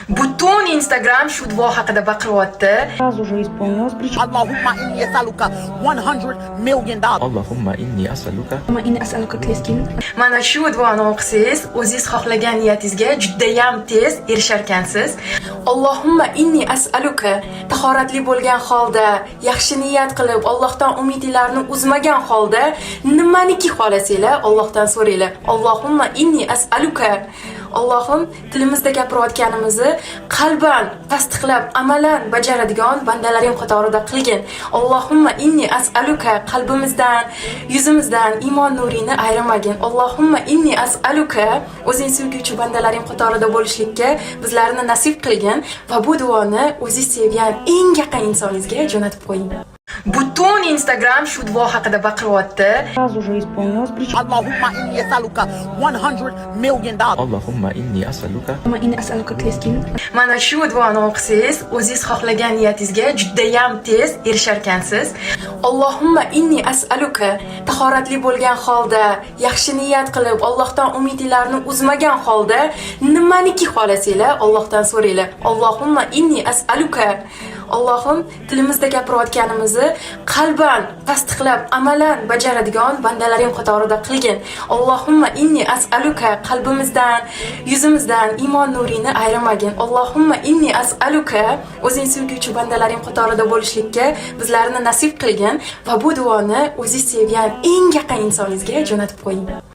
Butun Instagram shu duo haqida baqiryapti. Раз уже исполнилось, причем اللهم إني أسألك $100 million. اللهم إني أسألك إني أسألك تسكين Mana shu duoni o'qisangiz, o'zingiz xohlagan niyatingizga judayam tez erishar ekansiz. Allohumma inni as'aluka, tahoratli bo'lgan holda, yaxshi niyat qilib, Allohdan umidinglarni uzmagan holda nimaniki xohlasanglar, Allohdan so'ranglar. Allohumma inni as'aluka. Allohim tilimizda gapirayotganimizni qalban tasdiqlab, amalan bajaradigan bandalaring qatorida qilgin. Allohumma inni as'aluka, qalbimizdan, yuzimizdan iymon nurini ayirmagin. Allohumma inni as'aluka, o'zing sevguvchi bandalaring qatorida bo'lishlikka bizlarni nasib qilgin va bu duoni o'zingiz sevgan eng yaqin insoningizga jo'natib qo'ying. Butun Instagram shu duo haqida baqiryapti. раз уже исполнилось, причем اللهم إني أسألك $100 million. اللهم إني أسألك إني أسألك تسكين Mana shu duoni o'qisangiz, o'zingiz xohlagan niyatingizga judayam tez erishar ekansiz. Allohumma inni as'aluka, tahoratli bo'lgan holda, yaxshi niyat qilib, Allohdan umidinglarni uzmagan holda nimaniki xohlasanglar, Allohdan so'ranglar. Allohumma inni as'aluka. Allohim tilimizda gapirayotganimizni qalban tasdiqlab, amalan bajaradigan bandalaring qatorida qilgin. Allohumma inni as'aluka, qalbimizdan, yuzimizdan iymon nurini ayirmagin. Allohumma inni as'aluka, o'zing sevguvchi bandalaring qatorida bo'lishlikka bizlarni nasib qilgin va bu duoni o'zingiz sevgan eng yaqin insoningizga jo'natib qo'ying.